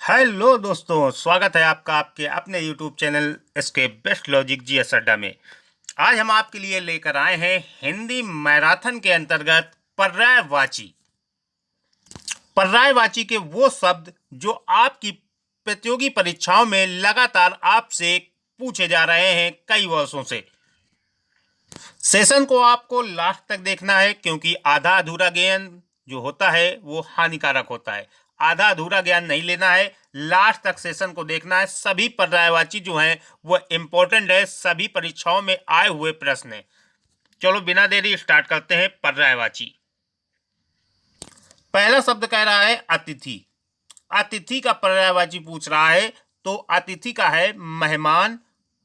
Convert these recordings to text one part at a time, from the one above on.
Hello दोस्तों, स्वागत है आपका आपके अपने यूट्यूब चैनल इसके बेस्ट लॉजिक जीएस अड्डा में। आज हम आपके लिए लेकर आए हैं हिंदी मैराथन के अंतर्गत पर्यायवाची। पर्यायवाची के वो शब्द जो आपकी प्रतियोगी परीक्षाओं में लगातार आपसे पूछे जा रहे हैं कई वर्षों से। सेशन को आपको लास्ट तक देखना है क्योंकि आधा अधूरा ज्ञान जो होता है वो हानिकारक होता है। आधा अधूरा ज्ञान नहीं लेना है, लास्ट तक सेशन को देखना है। सभी पर्यायवाची जो हैं वो इम्पोर्टेंट है, सभी परीक्षाओं में आए हुए प्रश्न हैं। चलो बिना देरी स्टार्ट करते हैं। पर्यायवाची पहला शब्द कह रहा है अतिथि। अतिथि का पर्यायवाची पूछ रहा है तो अतिथि का है मेहमान,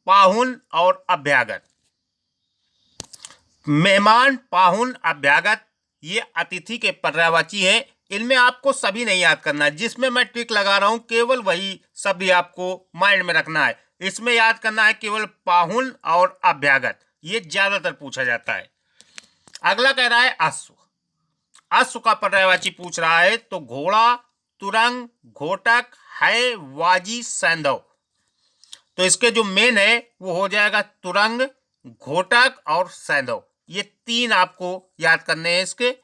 पाहुन और अभ्यागत। मेहमान, पाहुन, अभ्यागत ये अतिथि के पर्यायवाची हैं। इनमें आपको सभी नहीं याद करना है, जिसमें मैं ट्रिक लगा रहा हूं केवल वही शब्द आपको माइंड में रखना है। इसमें याद करना है केवल पाहुन और अभ्यागत, ये ज्यादातर पूछा जाता है। अगला कह रहा है अश्व। अश्व का पर्यायवाची पूछ रहा है तो घोड़ा, तुरंग, घोटक, है, वाजी, सैंधव। तो इसके जो मेन है वो हो जाएगा तुरंग, घोटक और सैंधव। ये तीन आपको याद करने हैं इसके।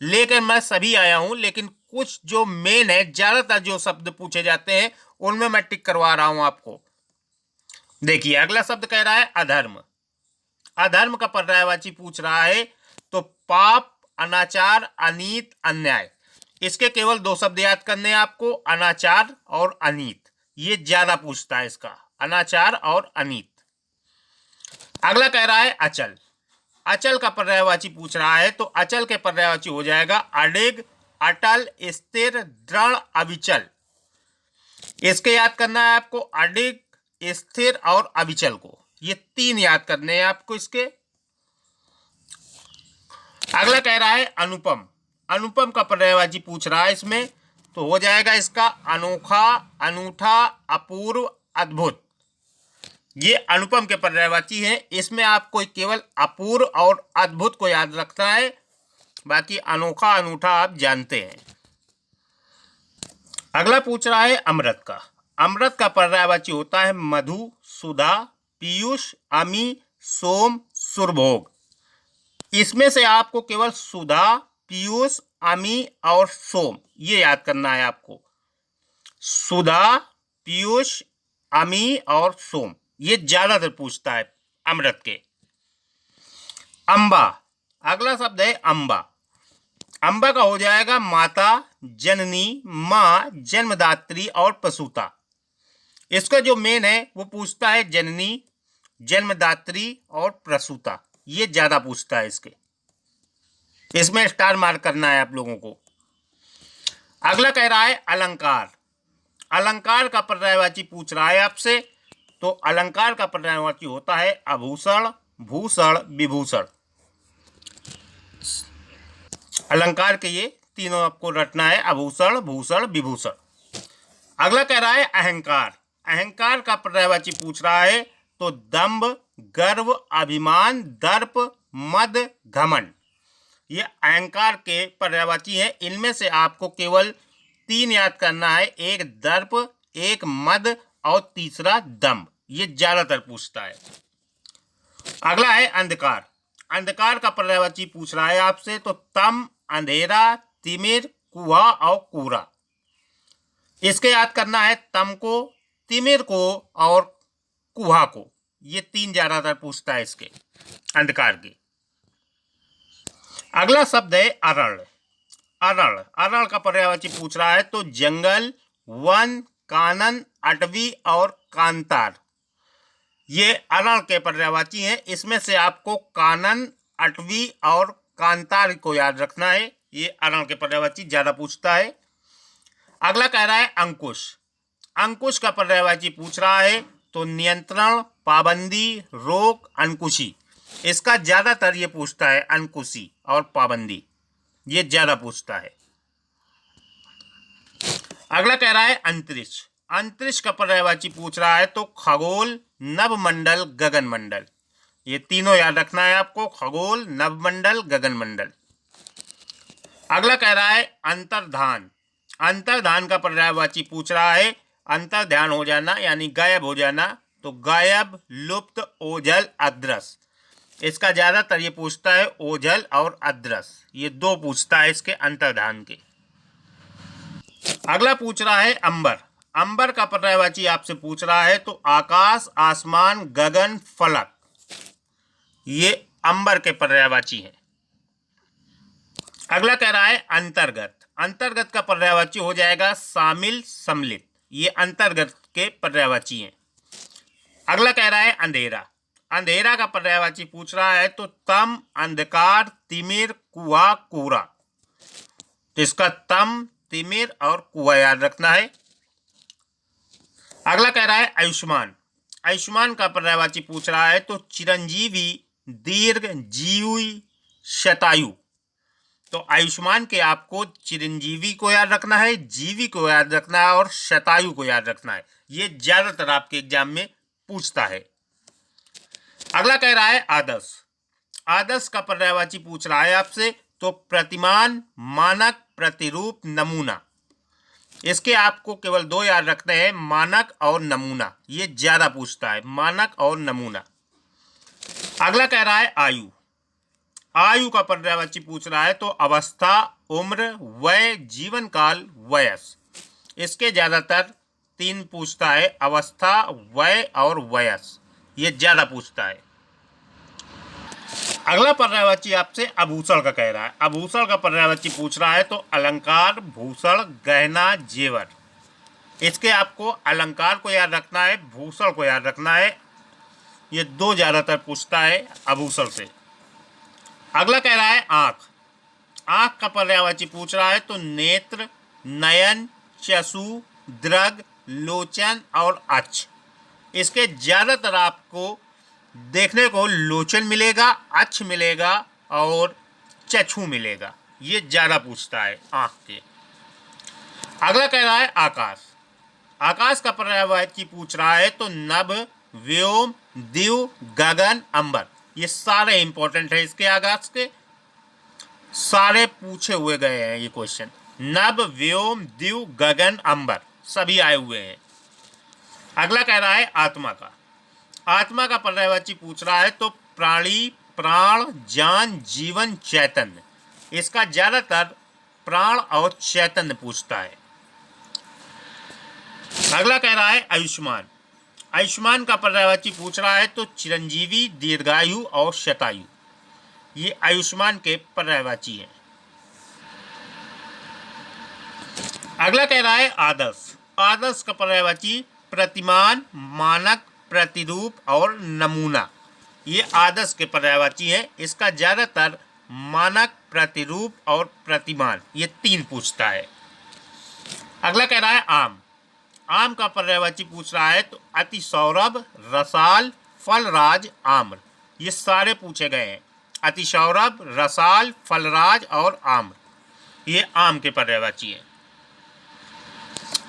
लेकिन मैं सभी आया हूं, लेकिन कुछ जो मेन है, ज्यादातर जो शब्द पूछे जाते हैं उनमें मैं टिक करवा रहा हूं आपको। देखिए अगला शब्द कह रहा है अधर्म। अधर्म का पर्यायवाची पूछ रहा है तो पाप, अनाचार, अनीत, अन्याय। इसके केवल दो शब्द याद करने हैं आपको, अनाचार और अनीत। ये ज्यादा पूछता है इसका, अनाचार और अनीत। अगला कह रहा है अचल। अचल का पर्यायवाची पूछ रहा है तो अचल के पर्यायवाची हो जाएगा अडिग, अटल, स्थिर, दृढ़, अविचल। इसके याद करना है आपको, अडिग, स्थिर और अविचल को। ये तीन याद करने हैं आपको इसके। अगला कह रहा है अनुपम। अनुपम का पर्यायवाची पूछ रहा है इसमें तो हो जाएगा इसका अनोखा, अनूठा, अपूर्व, अद्भुत। ये अनुपम के पर्यायवाची हैं। इसमें आपको केवल अपूर्व और अद्भुत को याद रखना है, बाकी अनोखा, अनूठा आप जानते हैं। अगला पूछ रहा है अमृत का। अमृत का पर्यायवाची होता है मधु, सुधा, पीयूष, अमी, सोम, सुरभोग। इसमें से आपको केवल सुधा, पीयूष, अमी और सोम ये याद करना है आपको। सुधा, पीयूष, अमी और सोम ये ज्यादातर पूछता है अमृत के। अंबा। अगला शब्द है अंबा। अंबा का हो जाएगा माता, जननी, माँ, जन्मदात्री और प्रसूता। इसका जो मेन है वो पूछता है जननी, जन्मदात्री और प्रसूता। ये ज्यादा पूछता है इसके। इसमें स्टार मार्क करना है आप लोगों को। अगला कह रहा है अलंकार। अलंकार का पर्यायवाची पूछ रहा है आपसे तो अलंकार का पर्यायवाची होता है आभूषण, भूषण, विभूषण। अलंकार के ये तीनों आपको रटना है, आभूषण, भूषण, विभूषण। अगला कह रहा है अहंकार। अहंकार का पर्यायवाची पूछ रहा है तो दंभ, गर्व, अभिमान, दर्प, मद, घमंड। ये अहंकार के पर्यायवाची हैं। इनमें से आपको केवल तीन याद करना है, एक दर्प, एक मद और तीसरा दंभ। ये ज्यादातर पूछता है। अगला है अंधकार। अंधकार का पर्यायवाची पूछ रहा है आपसे तो तम, अंधेरा, तिमिर, कुहा और कोहरा। इसके याद करना है तम को, तिमिर को और कुहा को। ये तीन ज्यादातर पूछता है इसके अंधकार के। अगला शब्द है अरण्य। अरण्य। अरण्य का पर्यायवाची पूछ रहा है तो जंगल, वन, कानन, अटवी और कांतार। ये अरण्य के पर्यायवाची हैं। इसमें से आपको कानन, अटवी और कांतार को याद रखना है। ये अरण्य के पर्यायवाची ज्यादा पूछता है। अगला कह रहा है अंकुश। अंकुश का पर्यायवाची पूछ रहा है तो नियंत्रण, पाबंदी, रोक, अंकुशी। इसका ज्यादातर ये पूछता है अंकुशी और पाबंदी, ये ज्यादा पूछता है। अगला कह रहा है अंतरिक्ष। अंतरिक्ष का पर्यायवाची पूछ रहा है तो खगोल, नभमंडल, गगनमंडल। ये तीनों याद रखना है आपको, खगोल, नभमंडल, गगनमंडल। अगला कह रहा है अंतर्धान। अंतर्धान का पर्यायवाची पूछ रहा है, अंतर्ध्यान हो जाना यानी गायब हो जाना, तो गायब, लुप्त, ओझल, अदृश्य। इसका ज्यादातर ये पूछता है ओझल और अदृश्य, ये दो पूछता है इसके अंतर्धान के। अगला पूछ रहा है अंबर। अंबर का पर्यायवाची आपसे पूछ रहा है, तो आकाश, आसमान, गगन, फलक, ये अंबर के पर्यायवाची हैं। अगला कह रहा है अंतर्गत। अंतर्गत का पर्यायवाची हो जाएगा शामिल, सम्मिलित, ये अंतर्गत के पर्यायवाची हैं। अगला कह रहा है अंधेरा। अंधेरा का पर्यायवाची पूछ रहा है, तो तम, अंधकार, तिमिर, कुआ, कोहरा। इसका तम, तिमिर और कुआ याद रखना है। अगला कह रहा है आयुष्मान। आयुष्मान का पर्यायवाची पूछ रहा है, तो चिरंजीवी, दीर्घ, जीवी, शतायु। तो आयुष्मान के आपको चिरंजीवी को याद रखना है, जीवी को याद रखना है और शतायु को याद रखना है, ये ज्यादातर आपके एग्जाम में पूछता है। अगला कह रहा है आदर्श। आदर्श का पर्यायवाची पूछ रहा है आपसे, तो प्रतिमान, मानक, प्रतिरूप, नमूना। इसके आपको केवल दो याद रखने हैं, मानक और नमूना, ये ज्यादा पूछता है, मानक और नमूना। अगला कह रहा है आयु। आयु का पर्यायवाची पूछ रहा है, तो अवस्था, उम्र, वय, जीवन काल, वयस। इसके ज्यादातर तीन पूछता है, अवस्था, वय और वयस, ये ज्यादा पूछता है। अगला पर्यायवाची आपसे आभूषण का कह रहा है। आभूषण का पर्यायवाची पूछ रहा है, तो अलंकार, भूषण, गहना, जेवर। इसके आपको अलंकार को याद रखना है, भूषण को याद रखना है, ये दो ज्यादातर पूछता है आभूषण से। अगला कह रहा है आंख। आंख का पर्यायवाची पूछ रहा है, तो नेत्र, नयन, चक्षु, दृग, लोचन और अक्ष। इसके ज्यादातर आपको देखने को लोचन मिलेगा, अक्ष मिलेगा और चक्षु मिलेगा, ये ज्यादा पूछता है आंख के। अगला कह रहा है आकाश। आकाश का पर्यायवाची पूछ रहा है, तो नभ, व्योम, दिव, गगन, अंबर। ये सारे इंपॉर्टेंट है, इसके आकाश के सारे पूछे हुए गए हैं ये क्वेश्चन। नभ, व्योम, दिव, गगन, अंबर सभी आए हुए हैं। अगला कह रहा है आत्मा का। आत्मा का पर्यायवाची पूछ रहा है, तो प्राणी, प्राण, जान, जीवन, चैतन्य। इसका ज्यादातर प्राण और चैतन्य पूछता है। अगला कह रहा है आयुष्मान। आयुष्मान का पर्यायवाची पूछ रहा है, तो चिरंजीवी, दीर्घायु और शतायु, ये आयुष्मान के पर्यायवाची हैं। अगला कह रहा है आदर्श। आदर्श का पर्यायवाची प्रतिमान, मानक, प्रतिरूप और नमूना, ये आदर्श के पर्यायवाची हैं। इसका ज्यादातर मानक, प्रतिरूप और प्रतिमान, ये तीन पूछता है। अगला कह रहा है आम। आम का पर्यायवाची पूछ रहा है, तो अति सौरभ, रसाल, फलराज, आम्र, ये सारे पूछे गए हैं। अति सौरभ, रसाल, फलराज और आम्र, ये आम के पर्यायवाची हैं।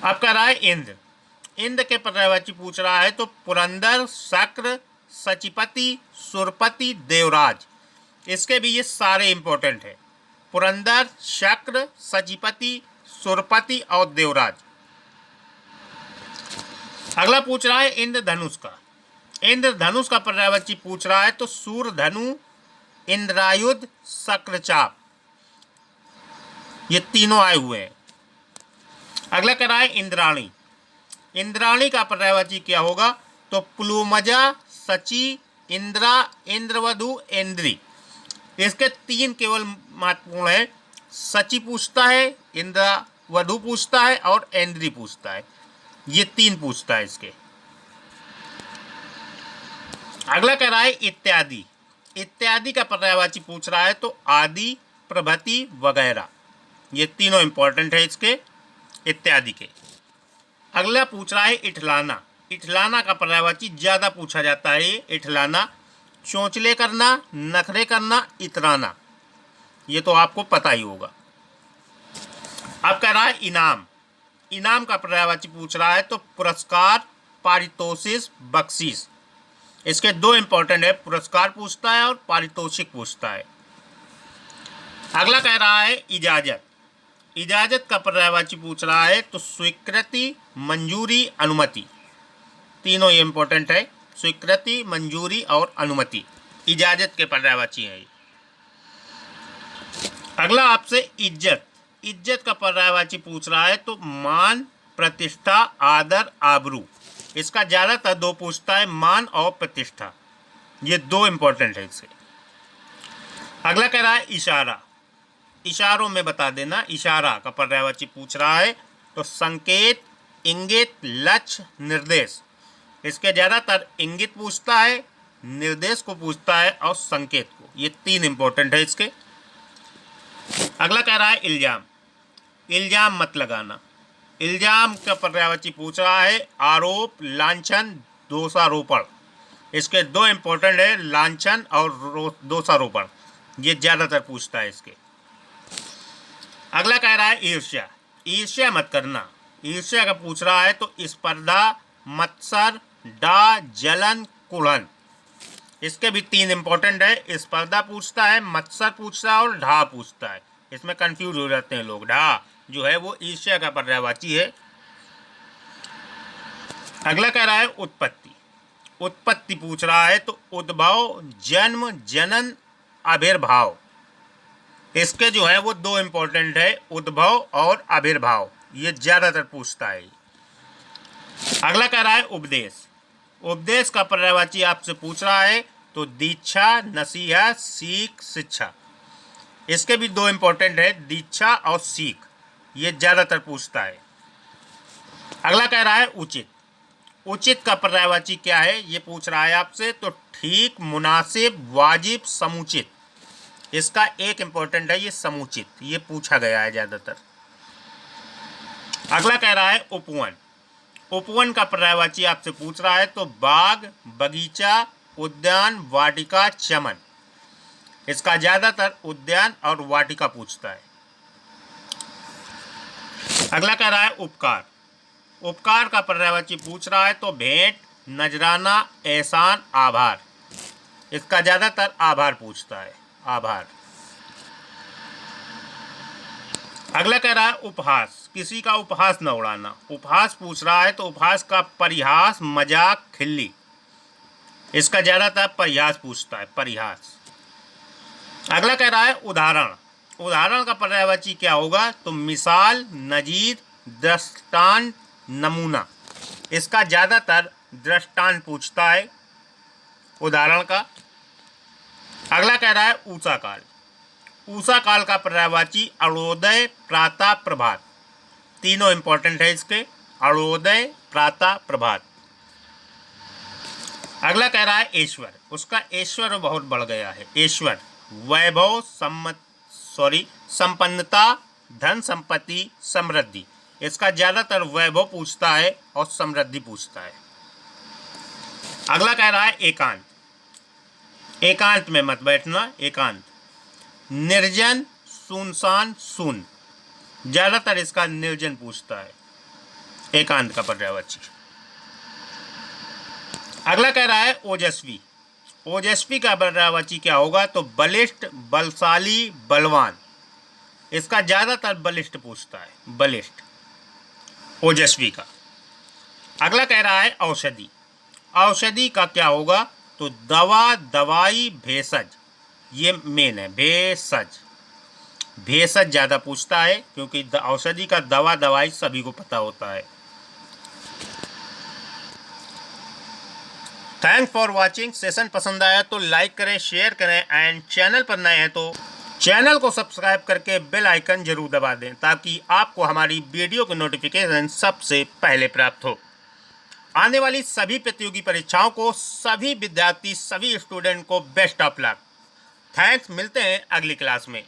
अब कह रहा है इंद्र। इंद्र के पर्यायवाची पूछ रहा है, तो पुरंदर, शक्र, सचिपति, सुरपति, देवराज। इसके भी ये सारे इंपॉर्टेंट है, पुरंदर, शक्र, सचिपति, सुरपति और देवराज। अगला पूछ रहा है इंद्रधनुष का। इंद्रधनुष का पर्यायवाची पूछ रहा है, तो सूर्यधनु, इंद्रायुध, शक्रचाप, ये तीनों आए हुए हैं। अगला कह रहा है इंद्राणी। इंद्राणी का पर्यायवाची क्या होगा, तो प्लूमजा, सची, इंद्रा, इंद्रवधु, इंद्री। इसके तीन केवल महत्वपूर्ण है, सची पूछता है, इंद्रवधु पूछता है और इंद्री पूछता है, ये तीन पूछता है इसके। अगला कह रहा है इत्यादि। इत्यादि का पर्यायवाची पूछ रहा है, तो आदि, प्रभृति, वगैरह, ये तीनों इंपॉर्टेंट है इसके इत्यादि के। अगला पूछ रहा है इठलाना। इठलाना का पर्यायवाची ज्यादा पूछा जाता है, ये इठलाना, चोंचले करना, नखरे करना, इतराना, ये तो आपको पता ही होगा। अब कह रहा है इनाम। इनाम का पर्यायवाची पूछ रहा है, तो पुरस्कार, पारितोषिक, बख्शीश। इसके दो इंपॉर्टेंट है, पुरस्कार पूछता है और पारितोषिक पूछता है। अगला कह रहा है इजाजत। इजाजत का पर्यायवाची पूछ रहा है तो स्वीकृति, मंजूरी, अनुमति, तीनों ये इंपॉर्टेंट है। स्वीकृति, मंजूरी और अनुमति इजाजत के पर्यायवाची है। अगला आपसे इज्जत। इज्जत का पर्यायवाची पूछ रहा है तो मान, प्रतिष्ठा, आदर, आबरू। इसका ज्यादातर दो पूछता है, मान और प्रतिष्ठा, ये दो इंपॉर्टेंट है इससे। अगला कह रहा है इशारा। इशारों में बता देना। इशारा का पर्यायवाची पूछ रहा है तो संकेत, इंगित, लक्ष्य, निर्देश। इसके ज्यादातर इंगित पूछता है, निर्देश को पूछता है और संकेत को, ये तीन इंपॉर्टेंट है इसके। अगला कह रहा है इल्जाम। इल्जाम मत लगाना। इल्जाम का पर्यायवाची पूछ रहा है आरोप, लांछन, दोषारोपण। इसके दो इंपॉर्टेंट है, लांछन और दोषारोपण, ये ज्यादातर पूछता है इसके। अगला कह रहा है ईर्ष्या। ईर्ष्या मत करना। ईर्ष्या का पूछ रहा है तो स्पर्धा, मत्सर, डा, जलन, कुढ़न। इसके भी तीन इंपॉर्टेंट है, स्पर्धा पूछता है, मत्सर पूछता है और ढा पूछता है। इसमें कंफ्यूज हो जाते हैं लोग। ढा जो है वो ईर्ष्या का पर्यायवाची है। अगला कह रहा है उत्पत्ति। उत्पत्ति पूछ रहा है तो उद्भव, जन्म, जनन, आविर्भाव। इसके जो है वो दो इंपॉर्टेंट है, उद्भव और आविर्भाव, ये ज्यादातर पूछता है। अगला कह रहा है उपदेश। उपदेश का पर्यायवाची आपसे पूछ रहा है तो दीक्षा, नसीहत, सीख, शिक्षा। इसके भी दो इंपॉर्टेंट है, दीक्षा और सीख, ये ज्यादातर पूछता है। अगला कह रहा है उचित। उचित का पर्यायवाची क्या है ये पूछ रहा है आपसे तो ठीक, मुनासिब, वाजिब, समुचित। इसका एक इंपॉर्टेंट है, ये समुचित, ये पूछा गया है ज्यादातर। अगला कह रहा है उपवन। उपवन का पर्यायवाची आपसे पूछ रहा है तो बाग, बगीचा, उद्यान, वाटिका, चमन। इसका ज्यादातर उद्यान और वाटिका पूछता है। अगला कह रहा है उपकार। उपकार का पर्यायवाची पूछ रहा है तो भेंट, नजराना, एहसान, आभार। इसका ज्यादातर आभार पूछता है, आभार। अगला कह रहा है उपहास। किसी का उपहास न उड़ाना। उपहास पूछ रहा है तो उपहास का परिहास, मजाक, खिल्ली। इसका ज्यादातर परिहास पूछता है, परिहास। अगला कह रहा है उदाहरण। उदाहरण का पर्यायवाची क्या होगा तो मिसाल, नजीर, दृष्टांत, नमूना। इसका ज्यादातर दृष्टांत पूछता है उदाहरण का। अगला कह रहा है ऊषा काल। ऊषा काल का पर्यायवाची अरुणोदय, प्रातः, प्रभात। तीनों इंपॉर्टेंट है इसके, अरुणोदय, प्रातः, प्रभात। अगला कह रहा है ईश्वर। उसका ऐश्वर्य बहुत बढ़ गया है। ईश्वर, वैभव, संपन्नता, धन, संपत्ति, समृद्धि। इसका ज्यादातर वैभव पूछता है और समृद्धि पूछता है। अगला कह रहा है एकांत। एकांत में मत बैठना। एकांत, निर्जन, सुनसान, सुन। ज्यादातर इसका निर्जन पूछता है, एकांत का पर्यायवाची। अगला कह रहा है ओजस्वी। ओजस्वी का पर्यायवाची क्या होगा तो बलिष्ठ, बलशाली, बलवान। इसका ज्यादातर बलिष्ठ पूछता है, बलिष्ठ, ओजस्वी का। अगला कह रहा है औषधि। औषधि का क्या होगा तो दवा, दवाई, भेषज। ये मेन है, भेषज। भेषज ज्यादा पूछता है क्योंकि औषधि का दवा, दवाई सभी को पता होता है। Thanks for watching. सेशन पसंद आया तो लाइक करें, शेयर करें एंड चैनल पर नए हैं तो चैनल को सब्सक्राइब करके बेल आइकन जरूर दबा दें ताकि आपको हमारी वीडियो की नोटिफिकेशन सबसे पहले प्राप्त हो। आने वाली सभी प्रतियोगी परीक्षाओं को सभी विद्यार्थी, सभी स्टूडेंट को बेस्ट ऑफ लक। थैंक्स। मिलते हैं अगली क्लास में।